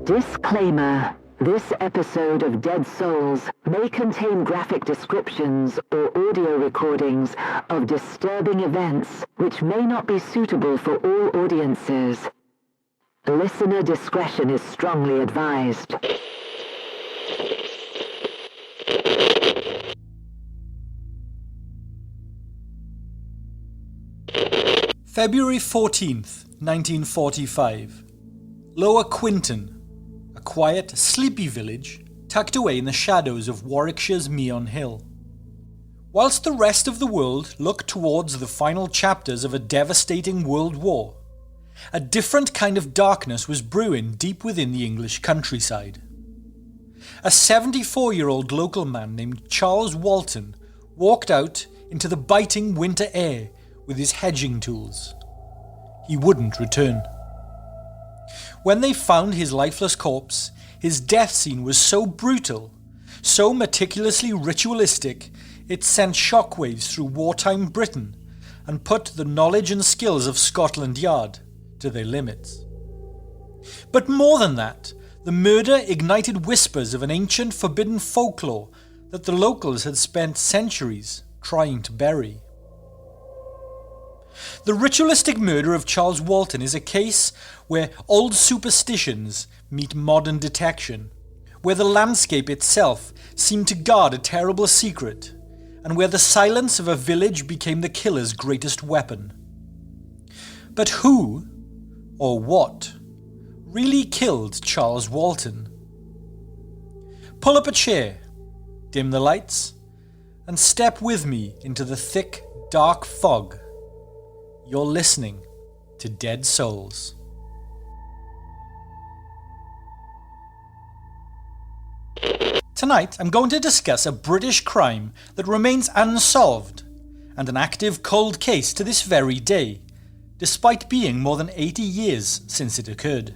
Disclaimer. This episode of Dead Souls may contain graphic descriptions or audio recordings of disturbing events which may not be suitable for all audiences. Listener discretion is strongly advised. February 14th, 1945. Lower Quinton, a quiet, sleepy village tucked away in the shadows of Warwickshire's Meon Hill. Whilst the rest of the world looked towards the final chapters of a devastating world war, a different kind of darkness was brewing deep within the English countryside. A 74-year-old local man named Charles Walton walked out into the biting winter air with his hedging tools. He wouldn't return. When they found his lifeless corpse, his death scene was so brutal, so meticulously ritualistic, it sent shockwaves through wartime Britain and put the knowledge and skills of Scotland Yard to their limits. But more than that, the murder ignited whispers of an ancient forbidden folklore that the locals had spent centuries trying to bury. The ritualistic murder of Charles Walton is a case where old superstitions meet modern detection, where the landscape itself seemed to guard a terrible secret, and where the silence of a village became the killer's greatest weapon. But who, or what, really killed Charles Walton? Pull up a chair, dim the lights, and step with me into the thick, dark fog. You're listening to Dead Souls. Tonight, I'm going to discuss a British crime that remains unsolved and an active cold case to this very day, despite being more than 80 years since it occurred.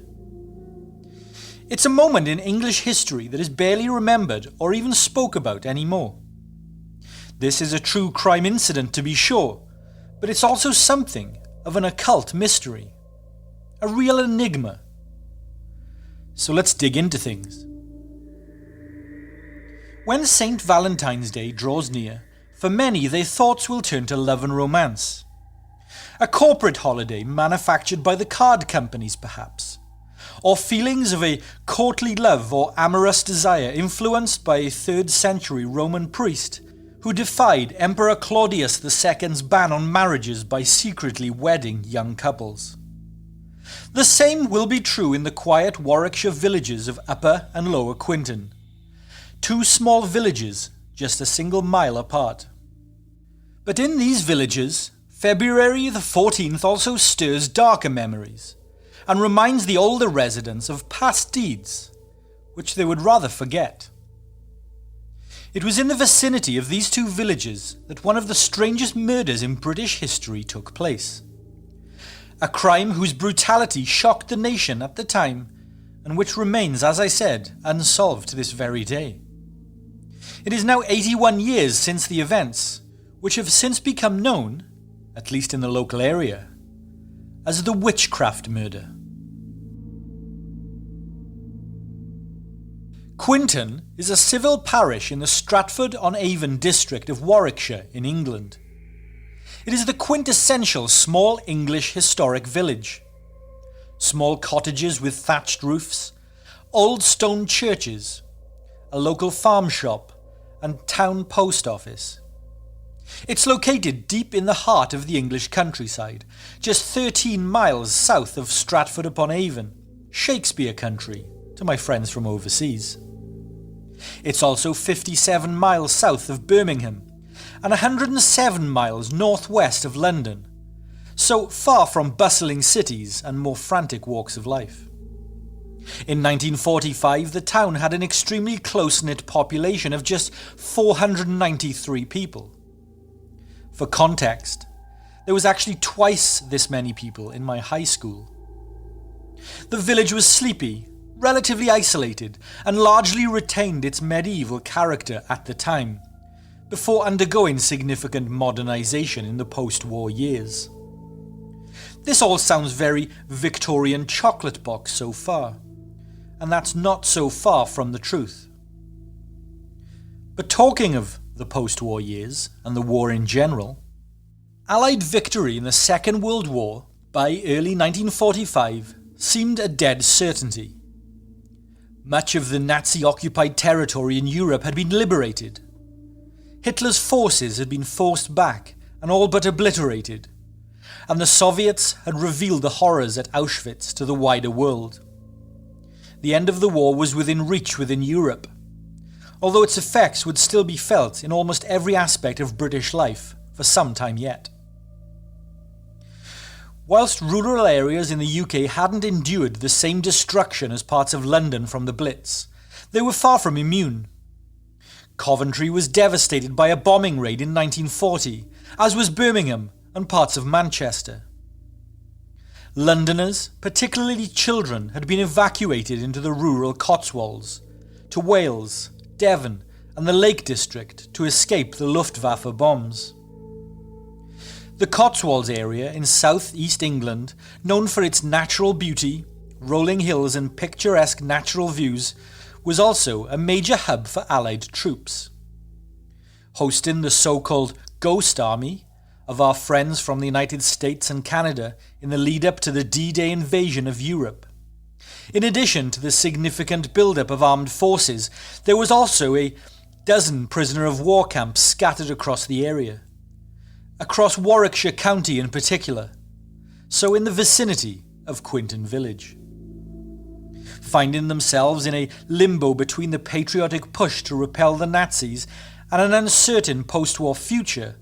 It's a moment in English history that is barely remembered or even spoke about anymore. This is a true crime incident, to be sure, but it's also something of an occult mystery, a real enigma. So let's dig into things. When St. Valentine's Day draws near, for many their thoughts will turn to love and romance. A corporate holiday manufactured by the card companies perhaps, or feelings of a courtly love or amorous desire influenced by a 3rd century Roman priest who defied Emperor Claudius II's ban on marriages by secretly wedding young couples. The same will be true in the quiet Warwickshire villages of Upper and Lower Quinton. Two small villages, just a single mile apart. But in these villages, February the 14th also stirs darker memories, and reminds the older residents of past deeds, which they would rather forget. It was in the vicinity of these two villages that one of the strangest murders in British history took place. A crime whose brutality shocked the nation at the time, and which remains, as I said, unsolved to this very day. It is now 81 years since the events, which have since become known, at least in the local area, as the Witchcraft murder. Quinton is a civil parish in the Stratford-on-Avon district of Warwickshire in England. It is the quintessential small English historic village. Small cottages with thatched roofs, old stone churches, a local farm shop, and town post office. It's located deep in the heart of the English countryside, just 13 miles south of Stratford-upon-Avon, Shakespeare country, to my friends from overseas. It's also 57 miles south of Birmingham and 107 miles northwest of London, so far from bustling cities and more frantic walks of life. In 1945, the town had an extremely close-knit population of just 493 people. For context, there was actually twice this many people in my high school. The village was sleepy, relatively isolated, and largely retained its medieval character at the time, before undergoing significant modernization in the post-war years. This all sounds very Victorian chocolate box so far, and that's not so far from the truth. But talking of the post-war years, and the war in general, Allied victory in the Second World War by early 1945 seemed a dead certainty. Much of the Nazi-occupied territory in Europe had been liberated. Hitler's forces had been forced back and all but obliterated, and the Soviets had revealed the horrors at Auschwitz to the wider world. The end of the war was within reach within Europe, although its effects would still be felt in almost every aspect of British life for some time yet. Whilst rural areas in the UK hadn't endured the same destruction as parts of London from the Blitz, they were far from immune. Coventry was devastated by a bombing raid in 1940, as was Birmingham and parts of Manchester. Londoners, particularly children, had been evacuated into the rural Cotswolds, to Wales, Devon and the Lake District to escape the Luftwaffe bombs. The Cotswolds area in south-east England, known for its natural beauty, rolling hills and picturesque natural views, was also a major hub for Allied troops. Hosting the so-called Ghost Army of our friends from the United States and Canada in the lead-up to the D-Day invasion of Europe. In addition to the significant build-up of armed forces, there was also a dozen prisoner-of-war camps scattered across the area. Across Warwickshire County in particular, so in the vicinity of Quinton Village. Finding themselves in a limbo between the patriotic push to repel the Nazis and an uncertain post-war future,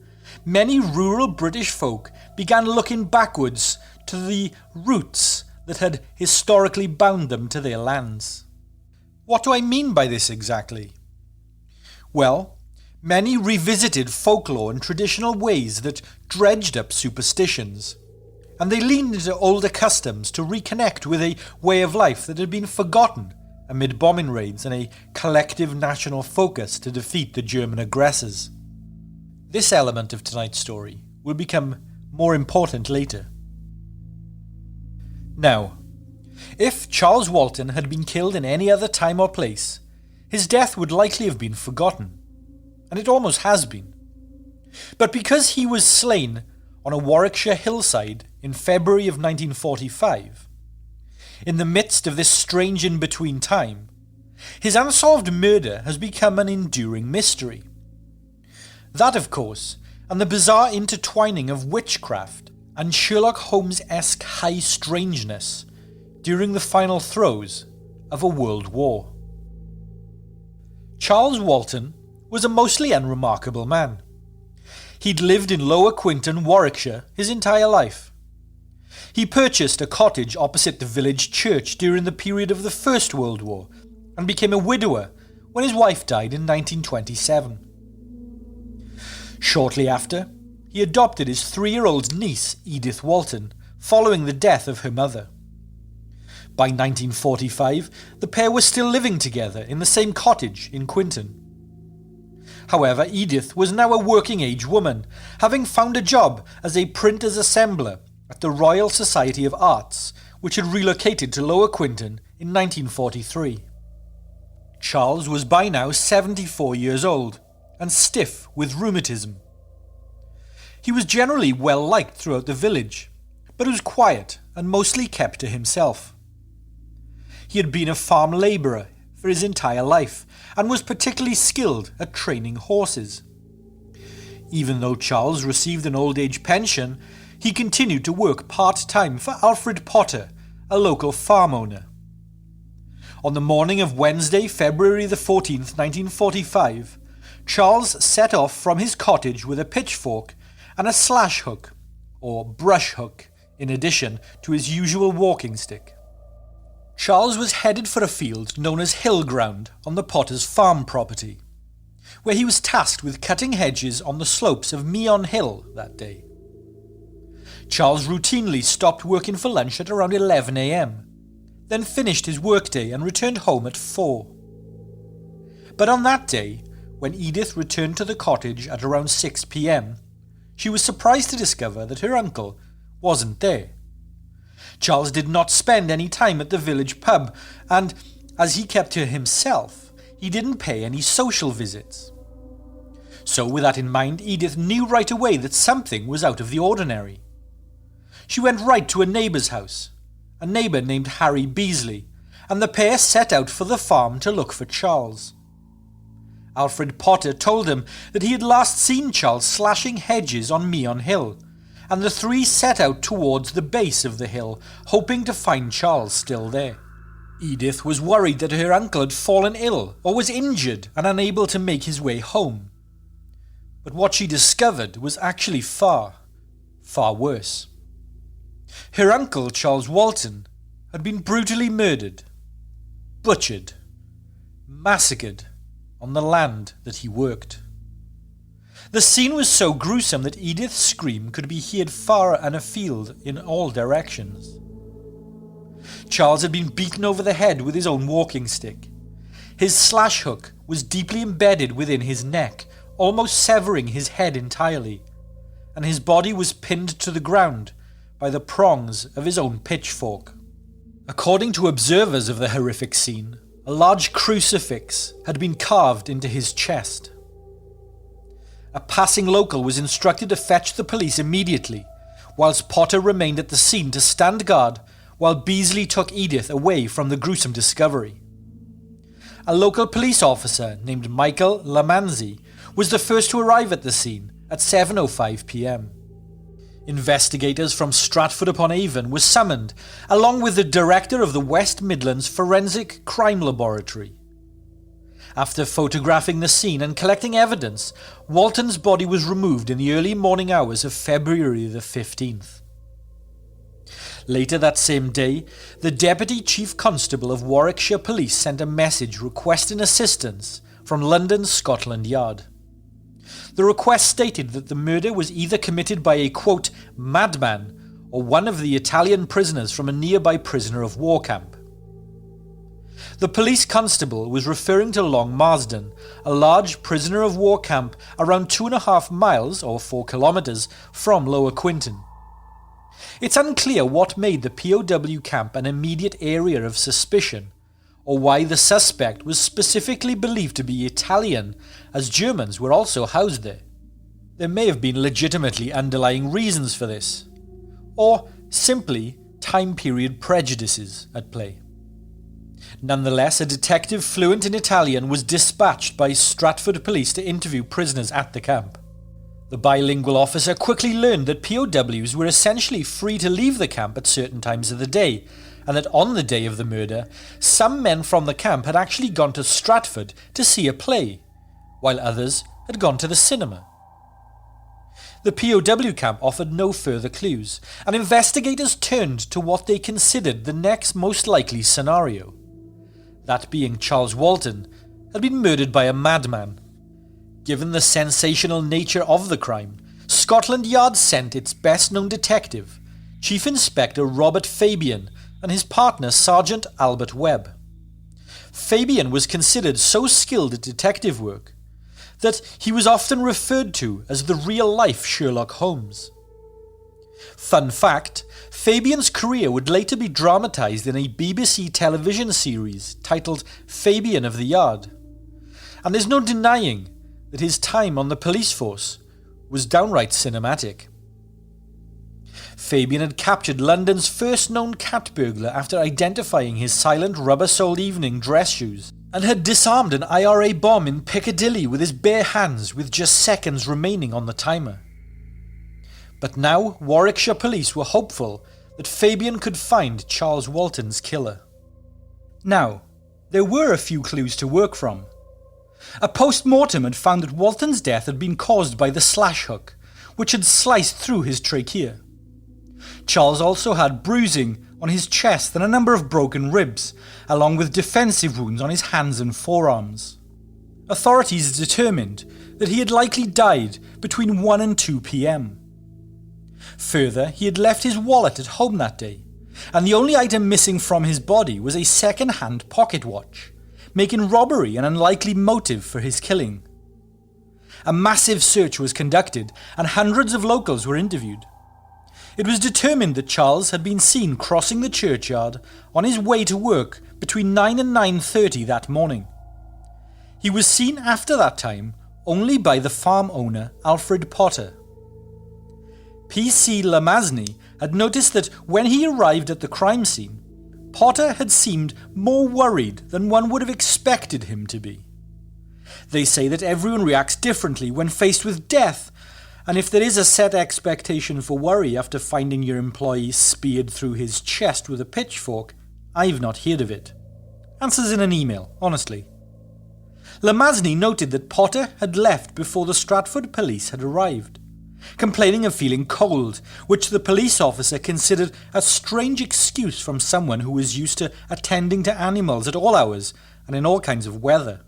many rural British folk began looking backwards to the roots that had historically bound them to their lands. What do I mean by this exactly? Well, many revisited folklore and traditional ways that dredged up superstitions, and they leaned into older customs to reconnect with a way of life that had been forgotten amid bombing raids and a collective national focus to defeat the German aggressors. This element of tonight's story will become more important later. Now, if Charles Walton had been killed in any other time or place, his death would likely have been forgotten, and it almost has been. But because he was slain on a Warwickshire hillside in February of 1945, in the midst of this strange in-between time, his unsolved murder has become an enduring mystery. That, of course, and the bizarre intertwining of witchcraft and Sherlock Holmes-esque high strangeness during the final throes of a world war. Charles Walton was a mostly unremarkable man. He'd lived in Lower Quinton, Warwickshire, his entire life. He purchased a cottage opposite the village church during the period of the First World War and became a widower when his wife died in 1927. Shortly after, he adopted his 3-year-old niece, Edith Walton, following the death of her mother. By 1945, the pair were still living together in the same cottage in Quinton. However, Edith was now a working-age woman, having found a job as a printer's assembler at the Royal Society of Arts, which had relocated to Lower Quinton in 1943. Charles was by now 74 years old and stiff with rheumatism. He was generally well liked throughout the village, but was quiet and mostly kept to himself. He had been a farm labourer for his entire life and was particularly skilled at training horses. Even though Charles received an old age pension, he continued to work part-time for Alfred Potter, a local farm owner. On the morning of Wednesday, February the 14th, 1945, Charles set off from his cottage with a pitchfork and a slash hook, or brush hook, in addition to his usual walking stick. Charles was headed for a field known as Hill Ground on the Potter's farm property, where he was tasked with cutting hedges on the slopes of Meon Hill that day. Charles routinely stopped working for lunch at around 11 a.m, then finished his workday and returned home at 4. But on that day, when Edith returned to the cottage at around 6 p.m, she was surprised to discover that her uncle wasn't there. Charles did not spend any time at the village pub, and As he kept to himself, he didn't pay any social visits. So with that in mind, Edith knew right away that something was out of the ordinary. She went right to a neighbour's house, a neighbour named Harry Beasley, and the pair set out for the farm to look for Charles. Alfred Potter told them that he had last seen Charles slashing hedges on Meon Hill, and the three set out towards the base of the hill, hoping to find Charles still there. Edith was worried that her uncle had fallen ill or was injured and unable to make his way home. But what she discovered was actually far, far worse. Her uncle, Charles Walton, had been brutally murdered, butchered, massacred on the land that he worked. The scene was so gruesome that Edith's scream could be heard far and afield in all directions. Charles had been beaten over the head with his own walking stick. His slash hook was deeply embedded within his neck, almost severing his head entirely, and his body was pinned to the ground by the prongs of his own pitchfork. According to observers of the horrific scene, a large crucifix had been carved into his chest. A passing local was instructed to fetch the police immediately, whilst Potter remained at the scene to stand guard while Beasley took Edith away from the gruesome discovery. A local police officer named Michael Lamanzi was the first to arrive at the scene at 7:05 p.m. Investigators from Stratford-upon-Avon were summoned, along with the director of the West Midlands Forensic Crime Laboratory. After photographing the scene and collecting evidence, Walton's body was removed in the early morning hours of February the 15th. Later that same day, the Deputy Chief Constable of Warwickshire Police sent a message requesting assistance from London's Scotland Yard. The request stated that the murder was either committed by a, quote, madman or one of the Italian prisoners from a nearby prisoner of war camp. The police constable was referring to Long Marsden, a large prisoner of war camp around 2.5 miles or 4 kilometres from Lower Quinton. It's unclear what made the POW camp an immediate area of suspicion, or why the suspect was specifically believed to be Italian, as Germans were also housed there. There may have been legitimately underlying reasons for this, or simply time period prejudices at play. Nonetheless, a detective fluent in Italian was dispatched by Stratford Police to interview prisoners at the camp. The bilingual officer quickly learned that POWs were essentially free to leave the camp at certain times of the day, and that on the day of the murder, some men from the camp had actually gone to Stratford to see a play, while others had gone to the cinema. The POW camp offered no further clues, and investigators turned to what they considered the next most likely scenario. That being Charles Walton had been murdered by a madman. Given the sensational nature of the crime, Scotland Yard sent its best-known detective, Chief Inspector Robert Fabian, and his partner Sergeant Albert Webb. Fabian was considered so skilled at detective work that he was often referred to as the real-life Sherlock Holmes. Fun fact, Fabian's career would later be dramatised in a BBC television series titled Fabian of the Yard, and there's no denying that his time on the police force was downright cinematic. Fabian had captured London's first known cat burglar after identifying his silent rubber-soled evening dress shoes, and had disarmed an IRA bomb in Piccadilly with his bare hands with just seconds remaining on the timer. But now Warwickshire Police were hopeful that Fabian could find Charles Walton's killer. Now, there were a few clues to work from. A post-mortem had found that Walton's death had been caused by the slash hook, which had sliced through his trachea. Charles also had bruising on his chest and a number of broken ribs, along with defensive wounds on his hands and forearms. Authorities determined that he had likely died between 1 and 2 p.m. Further, he had left his wallet at home that day, and the only item missing from his body was a second-hand pocket watch, making robbery an unlikely motive for his killing. A massive search was conducted, and hundreds of locals were interviewed. It was determined that Charles had been seen crossing the churchyard on his way to work between 9 and 9:30 that morning. He was seen after that time only by the farm owner Alfred Potter. P.C. Lamazny had noticed that when he arrived at the crime scene, Potter had seemed more worried than one would have expected him to be. They say that everyone reacts differently when faced with death, and if there is a set expectation for worry after finding your employee speared through his chest with a pitchfork, I've not heard of it. Answers in an email, honestly. Lamazny noted that Potter had left before the Stratford police had arrived, complaining of feeling cold, which the police officer considered a strange excuse from someone who was used to attending to animals at all hours and in all kinds of weather.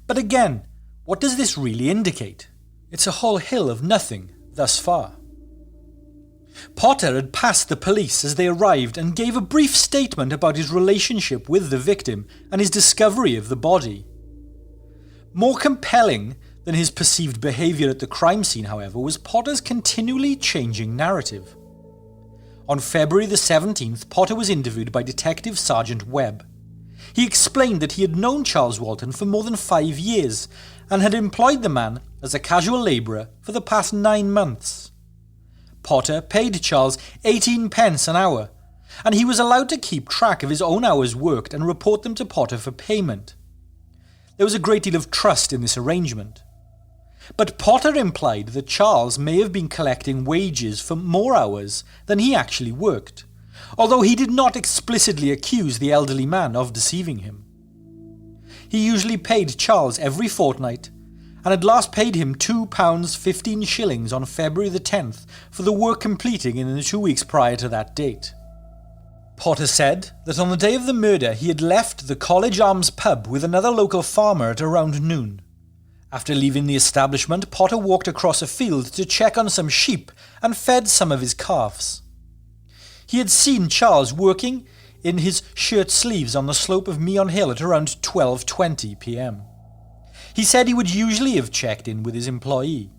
But again, what does this really indicate? It's a whole hill of nothing thus far. Potter had passed the police as they arrived and gave a brief statement about his relationship with the victim and his discovery of the body. More compelling than his perceived behaviour at the crime scene, however, was Potter's continually changing narrative. On February the 17th, Potter was interviewed by Detective Sergeant Webb. He explained that he had known Charles Walton for more than 5 years and had employed the man as a casual labourer for the past 9 months. Potter paid Charles 18 pence an hour, and he was allowed to keep track of his own hours worked and report them to Potter for payment. There was a great deal of trust in this arrangement. But Potter implied that Charles may have been collecting wages for more hours than he actually worked, although he did not explicitly accuse the elderly man of deceiving him. He usually paid Charles every fortnight, and had last paid him £2 15 shillings on February the 10th for the work completing in the 2 weeks prior to that date. Potter said that on the day of the murder he had left the College Arms pub with another local farmer at around noon. After leaving the establishment, Potter walked across a field to check on some sheep and fed some of his calves. He had seen Charles working in his shirt sleeves on the slope of Meon Hill at around 12:20 p.m. He said he would usually have checked in with his employee,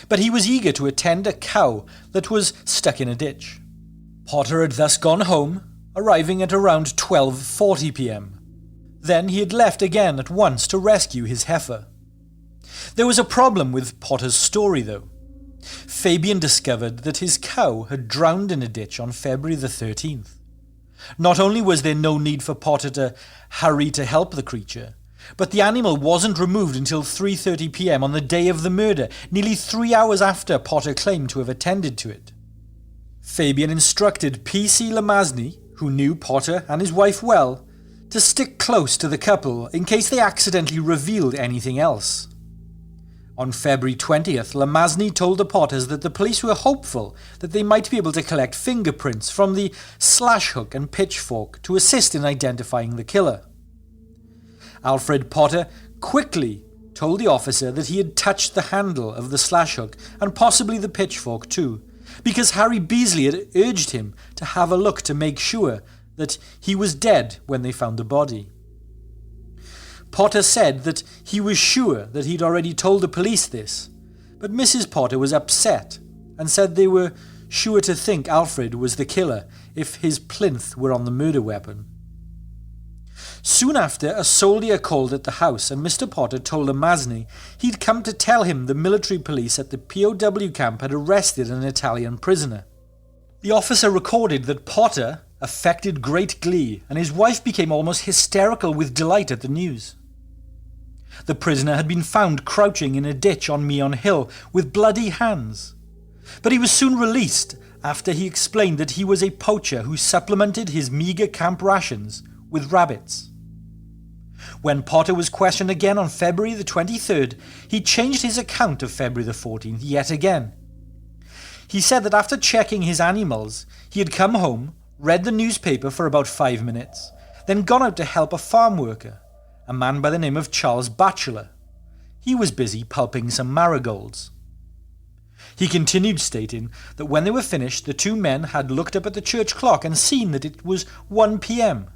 but he was eager to attend a cow that was stuck in a ditch. Potter had thus gone home, arriving at around 12:40 p.m. Then he had left again at once to rescue his heifer. There was a problem with Potter's story, though. Fabian discovered that his cow had drowned in a ditch on February the 13th. Not only was there no need for Potter to hurry to help the creature, but the animal wasn't removed until 3:30 p.m. on the day of the murder, nearly 3 hours after Potter claimed to have attended to it. Fabian instructed P.C. Lamazny, who knew Potter and his wife well, to stick close to the couple in case they accidentally revealed anything else. On February 20th, Lamazny told the Potters that the police were hopeful that they might be able to collect fingerprints from the slash hook and pitchfork to assist in identifying the killer. Alfred Potter quickly told the officer that he had touched the handle of the slash hook and possibly the pitchfork too, because Harry Beasley had urged him to have a look to make sure that he was dead when they found the body. Potter said that he was sure that he'd already told the police this, but Mrs. Potter was upset and said they were sure to think Alfred was the killer if his plinth were on the murder weapon. Soon after, a soldier called at the house and Mr. Potter told Lamazny he'd come to tell him the military police at the POW camp had arrested an Italian prisoner. The officer recorded that Potter affected great glee and his wife became almost hysterical with delight at the news. The prisoner had been found crouching in a ditch on Meon Hill with bloody hands, but he was soon released after he explained that he was a poacher who supplemented his meagre camp rations with rabbits. When Potter was questioned again on February the 23rd, he changed his account of February the 14th yet again. He said that after checking his animals, he had come home, read the newspaper for about 5 minutes, then gone out to help a farm worker, a man by the name of Charles Batchelor. He was busy pulping some marigolds. He continued stating that when they were finished, the two men had looked up at the church clock and seen that it was 1 p.m.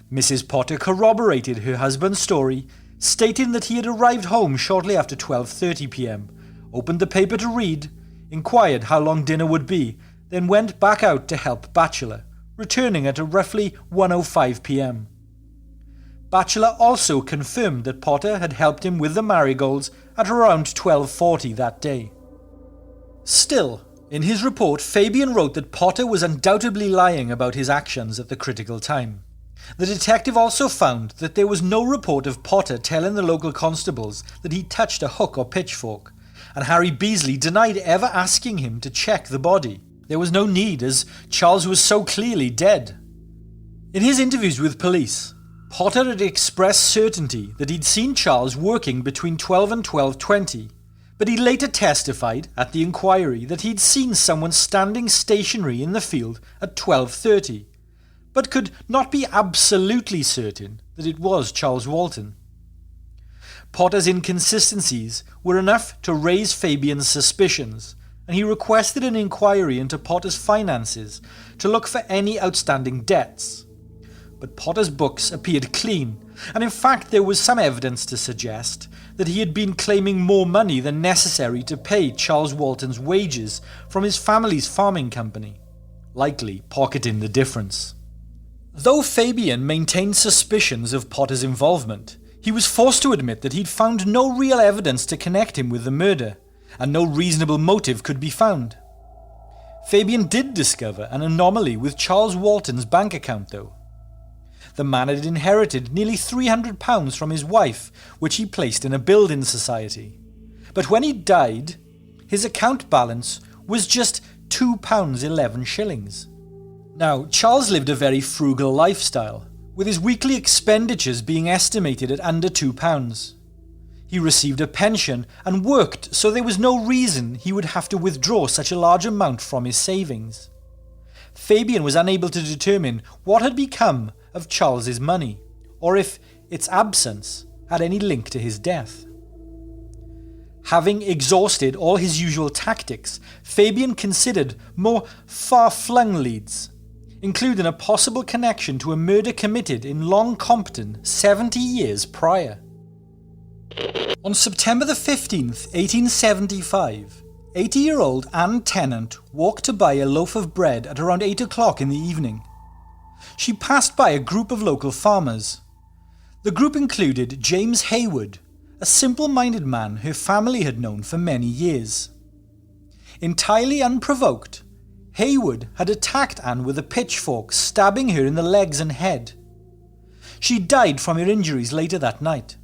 Mrs. Potter corroborated her husband's story, stating that he had arrived home shortly after 12:30 p.m, opened the paper to read, inquired how long dinner would be, then went back out to help Batchelor, returning at roughly 1:05 p.m. Batchelor also confirmed that Potter had helped him with the marigolds at around 12:40 that day. Still, in his report, Fabian wrote that Potter was undoubtedly lying about his actions at the critical time. The detective also found that there was no report of Potter telling the local constables that he touched a hook or pitchfork, and Harry Beasley denied ever asking him to check the body. There was no need, as Charles was so clearly dead. In his interviews with police, Potter had expressed certainty that he'd seen Charles working between 12 and 12:20, but he later testified at the inquiry that he'd seen someone standing stationary in the field at 12:30, but could not be absolutely certain that it was Charles Walton. Potter's inconsistencies were enough to raise Fabian's suspicions, and he requested an inquiry into Potter's finances to look for any outstanding debts. But Potter's books appeared clean, and in fact there was some evidence to suggest that he had been claiming more money than necessary to pay Charles Walton's wages from his family's farming company, likely pocketing the difference. Though Fabian maintained suspicions of Potter's involvement, he was forced to admit that he'd found no real evidence to connect him with the murder, and no reasonable motive could be found. Fabian did discover an anomaly with Charles Walton's bank account, though. The man had inherited nearly £300 from his wife, which he placed in a building society. But when he died, his account balance was just £2.11. Now, Charles lived a very frugal lifestyle, with his weekly expenditures being estimated at under £2. He received a pension and worked, so there was no reason he would have to withdraw such a large amount from his savings. Fabian was unable to determine what had become of Charles's money, or if its absence had any link to his death. Having exhausted all his usual tactics, Fabian considered more far-flung leads, including a possible connection to a murder committed in Long Compton 70 years prior. On September the 15th, 1875, 80-year-old Anne Tennant walked to buy a loaf of bread at around 8 o'clock in the evening. She passed by a group of local farmers. The group included James Haywood, a simple-minded man her family had known for many years. Entirely unprovoked, Haywood had attacked Anne with a pitchfork, stabbing her in the legs and head. She died from her injuries later that night.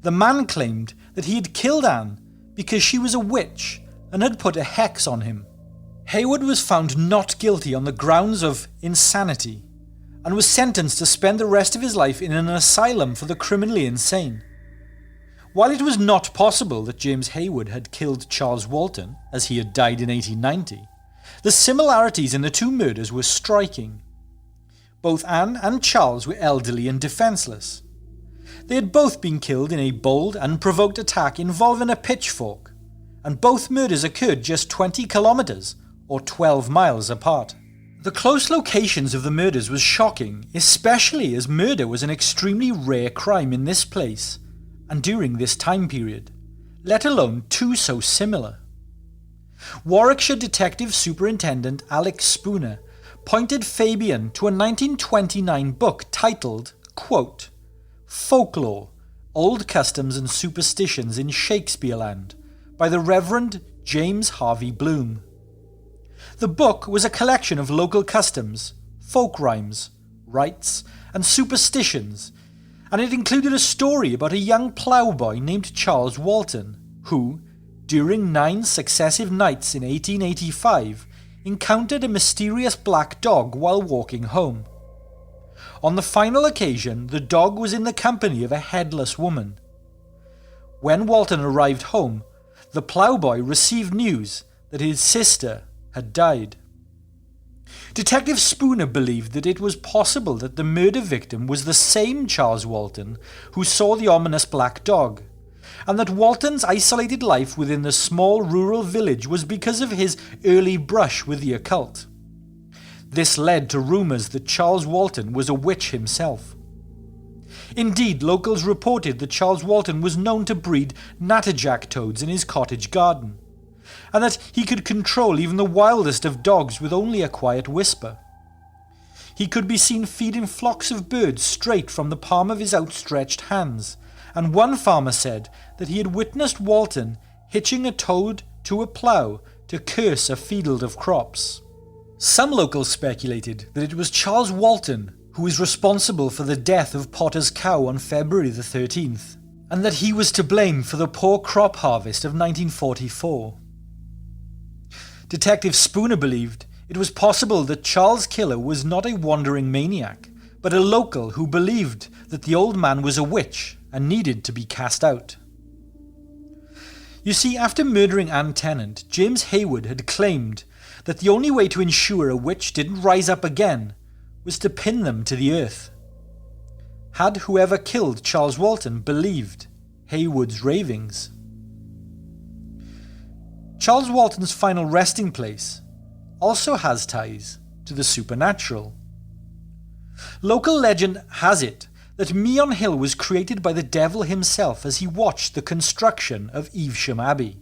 The man claimed that he had killed Anne because she was a witch and had put a hex on him. Haywood was found not guilty on the grounds of insanity and was sentenced to spend the rest of his life in an asylum for the criminally insane. While it was not possible that James Haywood had killed Charles Walton, as he had died in 1890, the similarities in the two murders were striking. Both Anne and Charles were elderly and defenceless. They had both been killed in a bold, unprovoked attack involving a pitchfork, and both murders occurred just 20 kilometres, or 12 miles apart. The close locations of the murders was shocking, especially as murder was an extremely rare crime in this place, and during this time period, let alone two so similar. Warwickshire Detective Superintendent Alex Spooner pointed Fabian to a 1929 book titled, quote, Folklore, Old Customs and Superstitions in Shakespeareland, by the Reverend James Harvey Bloom. The book was a collection of local customs, folk rhymes, rites, and superstitions, and it included a story about a young ploughboy named Charles Walton, who, during 9 successive nights in 1885, encountered a mysterious black dog while walking home. On the final occasion, the dog was in the company of a headless woman. When Walton arrived home, the ploughboy received news that his sister had died. Detective Spooner believed that it was possible that the murder victim was the same Charles Walton who saw the ominous black dog, and that Walton's isolated life within the small rural village was because of his early brush with the occult. This led to rumours that Charles Walton was a witch himself. Indeed, locals reported that Charles Walton was known to breed natterjack toads in his cottage garden, and that he could control even the wildest of dogs with only a quiet whisper. he could be seen feeding flocks of birds straight from the palm of his outstretched hands, and one farmer said that he had witnessed Walton hitching a toad to a plough to curse a field of crops. Some locals speculated that it was Charles Walton who was responsible for the death of Potter's cow on February the 13th, and that he was to blame for the poor crop harvest of 1944. Detective Spooner believed it was possible that Charles' killer was not a wandering maniac, but a local who believed that the old man was a witch and needed to be cast out. You see, after murdering Anne Tennant, James Hayward had claimed that the only way to ensure a witch didn't rise up again was to pin them to the earth. Had whoever killed Charles Walton believed Hayward's ravings? Charles Walton's final resting place also has ties to the supernatural. Local legend has it that Meon Hill was created by the devil himself as he watched the construction of Evesham Abbey.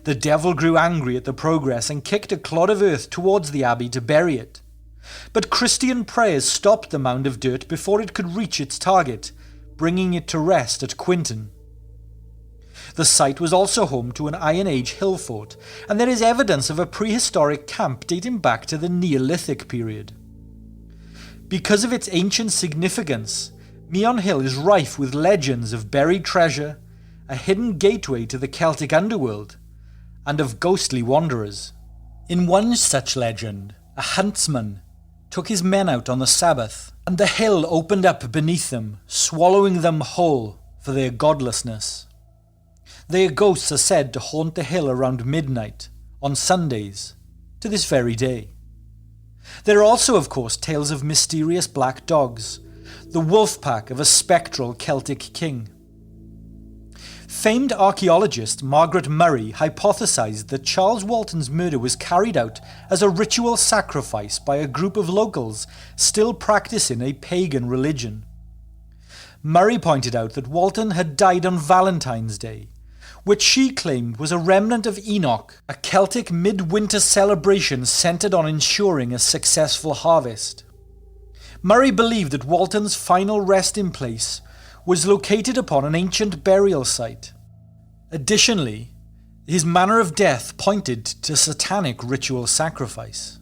The devil grew angry at the progress and kicked a clod of earth towards the abbey to bury it. But Christian prayers stopped the mound of dirt before it could reach its target, bringing it to rest at Quinton. The site was also home to an Iron Age hill fort, and there is evidence of a prehistoric camp dating back to the Neolithic period. Because of its ancient significance, Meon Hill is rife with legends of buried treasure, a hidden gateway to the Celtic underworld, and of ghostly wanderers. In one such legend, a huntsman took his men out on the Sabbath, and the hill opened up beneath them, swallowing them whole for their godlessness. Their ghosts are said to haunt the hill around midnight, on Sundays, to this very day. There are also, of course, tales of mysterious black dogs, the wolf pack of a spectral Celtic king. Famed archaeologist Margaret Murray hypothesized that Charles Walton's murder was carried out as a ritual sacrifice by a group of locals still practicing a pagan religion. Murray pointed out that Walton had died on Valentine's Day, which she claimed was a remnant of Enoch, a Celtic midwinter celebration centered on ensuring a successful harvest. Murray believed that Walton's final resting place was located upon an ancient burial site. Additionally, his manner of death pointed to satanic ritual sacrifice.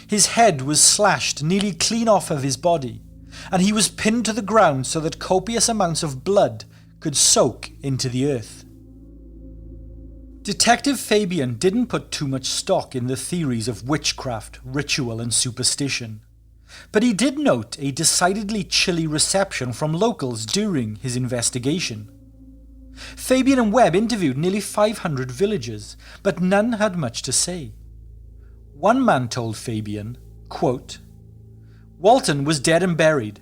His head was slashed nearly clean off of his body, and he was pinned to the ground so that copious amounts of blood could soak into the earth. Detective Fabian didn't put too much stock in the theories of witchcraft, ritual and superstition, but he did note a decidedly chilly reception from locals during his investigation. Fabian and Webb interviewed nearly 500 villagers, but none had much to say. One man told Fabian, quote, "Walton was dead and buried,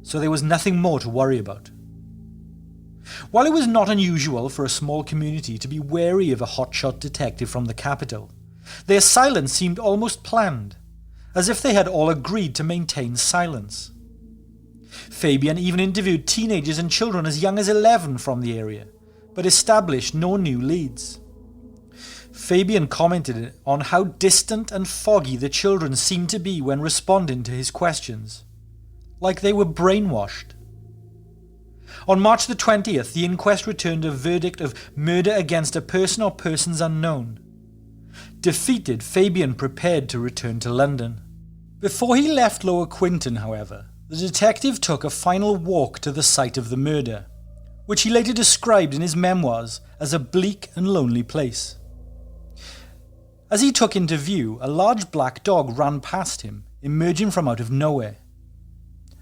so there was nothing more to worry about." While it was not unusual for a small community to be wary of a hotshot detective from the capital, their silence seemed almost planned, as if they had all agreed to maintain silence. Fabian even interviewed teenagers and children as young as 11 from the area, but established no new leads. Fabian commented on how distant and foggy the children seemed to be when responding to his questions, like they were brainwashed. On March the 20th, the inquest returned a verdict of murder against a person or persons unknown. Defeated, Fabian prepared to return to London. Before he left Lower Quinton, however, the detective took a final walk to the site of the murder, which he later described in his memoirs as a bleak and lonely place. As he took into view, a large black dog ran past him, emerging from out of nowhere.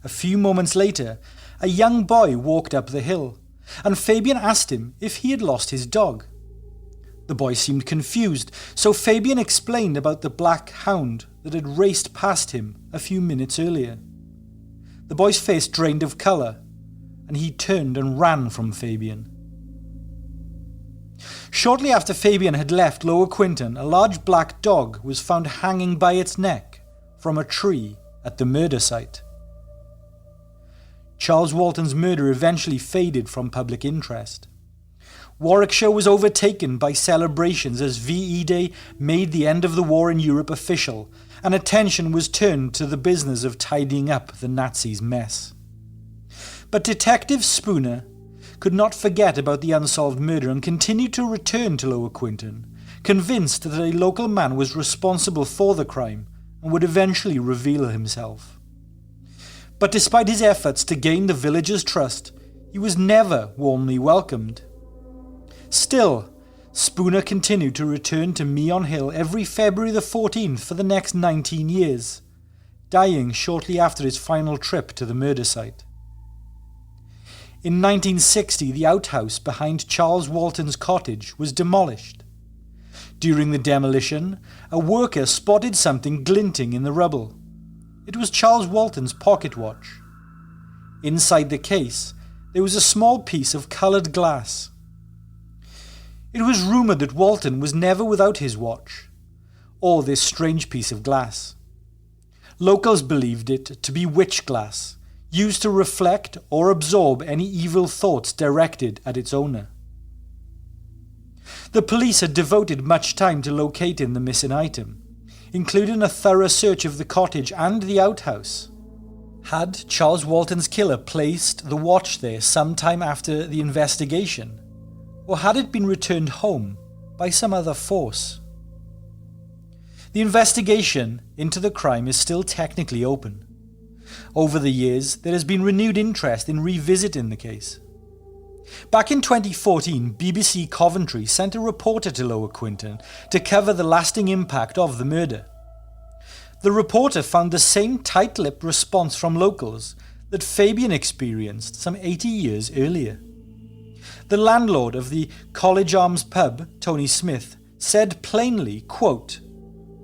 A few moments later, a young boy walked up the hill, and Fabian asked him if he had lost his dog. The boy seemed confused, so Fabian explained about the black hound that had raced past him a few minutes earlier. The boy's face drained of colour, and he turned and ran from Fabian. Shortly after Fabian had left Lower Quinton, a large black dog was found hanging by its neck from a tree at the murder site. Charles Walton's murder eventually faded from public interest. Warwickshire was overtaken by celebrations as VE Day made the end of the war in Europe official, and attention was turned to the business of tidying up the Nazis' mess. But Detective Spooner could not forget about the unsolved murder and continued to return to Lower Quinton, convinced that a local man was responsible for the crime and would eventually reveal himself. But despite his efforts to gain the villagers' trust, he was never warmly welcomed. Still, Spooner continued to return to Meon Hill every February the 14th for the next 19 years, dying shortly after his final trip to the murder site. In 1960, the outhouse behind Charles Walton's cottage was demolished. During the demolition, a worker spotted something glinting in the rubble. It was Charles Walton's pocket watch. Inside the case, there was a small piece of coloured glass. It was rumoured that Walton was never without his watch, or this strange piece of glass. Locals believed it to be witch glass, used to reflect or absorb any evil thoughts directed at its owner. The police had devoted much time to locating the missing item, including a thorough search of the cottage and the outhouse. Had Charles Walton's killer placed the watch there sometime after the investigation, or had it been returned home by some other force? The investigation into the crime is still technically open. Over the years, there has been renewed interest in revisiting the case. Back in 2014, BBC Coventry sent a reporter to Lower Quinton to cover the lasting impact of the murder. The reporter found the same tight-lipped response from locals that Fabian experienced some 80 years earlier. The landlord of the College Arms pub, Tony Smith, said plainly, quote,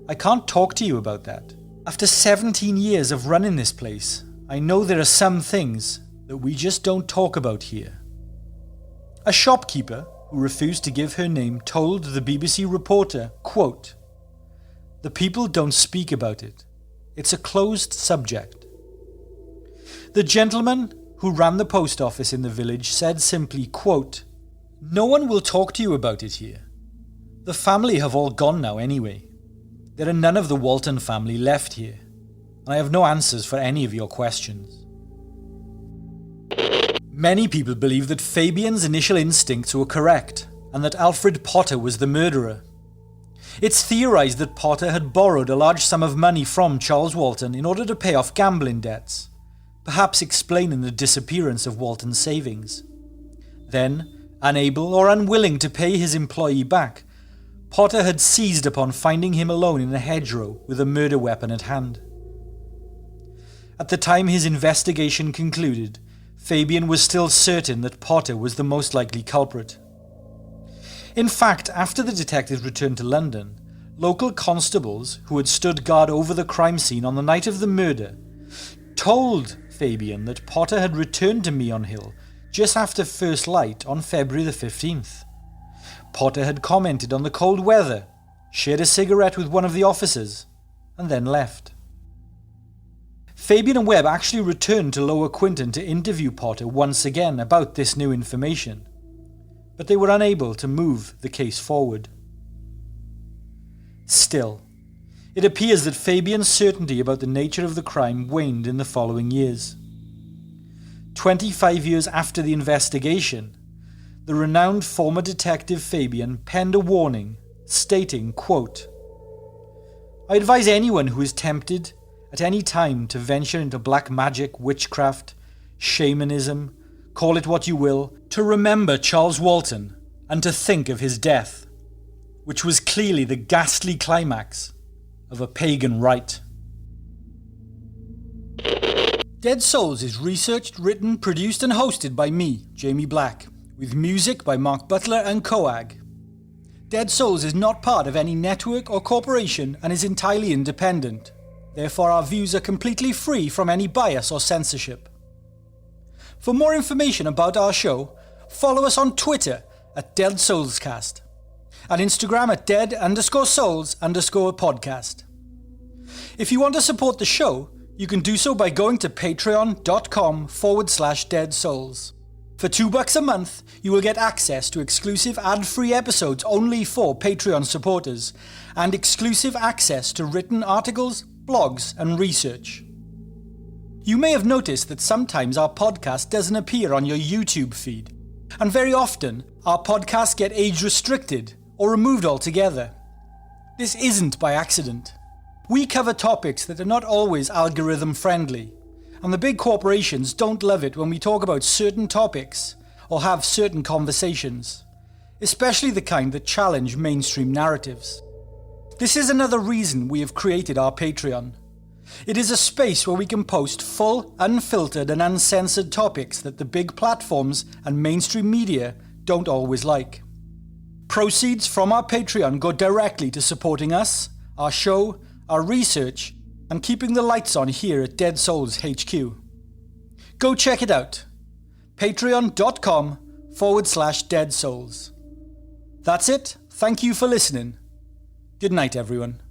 "I can't talk to you about that. After 17 years of running this place, I know there are some things that we just don't talk about here." A shopkeeper, who refused to give her name, told the BBC reporter, quote, "The people don't speak about it. It's a closed subject." The gentleman who ran the post office in the village said simply, quote, "No one will talk to you about it here. The family have all gone now anyway. There are none of the Walton family left here, and I have no answers for any of your questions." Many people believe that Fabian's initial instincts were correct, and that Alfred Potter was the murderer. It's theorized that Potter had borrowed a large sum of money from Charles Walton in order to pay off gambling debts, perhaps explaining the disappearance of Walton's savings. Then, unable or unwilling to pay his employee back, Potter had seized upon finding him alone in a hedgerow with a murder weapon at hand. At the time his investigation concluded, Fabian was still certain that Potter was the most likely culprit. In fact, after the detectives returned to London, local constables who had stood guard over the crime scene on the night of the murder told Fabian that Potter had returned to Meon Hill just after first light on February the 15th. Potter had commented on the cold weather, shared a cigarette with one of the officers, and then left. Fabian and Webb actually returned to Lower Quinton to interview Potter once again about this new information, but they were unable to move the case forward. Still, it appears that Fabian's certainty about the nature of the crime waned in the following years. 25 years after the investigation, the renowned former detective Fabian penned a warning, stating, quote, "I advise anyone who is tempted at any time to venture into black magic, witchcraft, shamanism, call it what you will, to remember Charles Walton and to think of his death, which was clearly the ghastly climax of a pagan rite." Dead Souls is researched, written, produced and hosted by me, Jamie Black, with music by Mark Butler and Coag. Dead Souls is not part of any network or corporation and is entirely independent. Therefore, our views are completely free from any bias or censorship. For more information about our show, follow us on Twitter at Dead Soulscast and Instagram at dead_souls_podcast. If you want to support the show, you can do so by going to patreon.com/deadsouls. For $2 a month, you will get access to exclusive ad-free episodes only for Patreon supporters, and exclusive access to written articles, blogs, and research. You may have noticed that sometimes our podcast doesn't appear on your YouTube feed, and very often our podcasts get age-restricted or removed altogether. This isn't by accident. We cover topics that are not always algorithm-friendly, and the big corporations don't love it when we talk about certain topics or have certain conversations, especially the kind that challenge mainstream narratives. This is another reason we have created our Patreon. It is a space where we can post full, unfiltered and uncensored topics that the big platforms and mainstream media don't always like. Proceeds from our Patreon go directly to supporting us, our show, our research, and keeping the lights on here at Dead Souls HQ. Go check it out. Patreon.com/Dead Souls. That's it. Thank you for listening. Good night, everyone.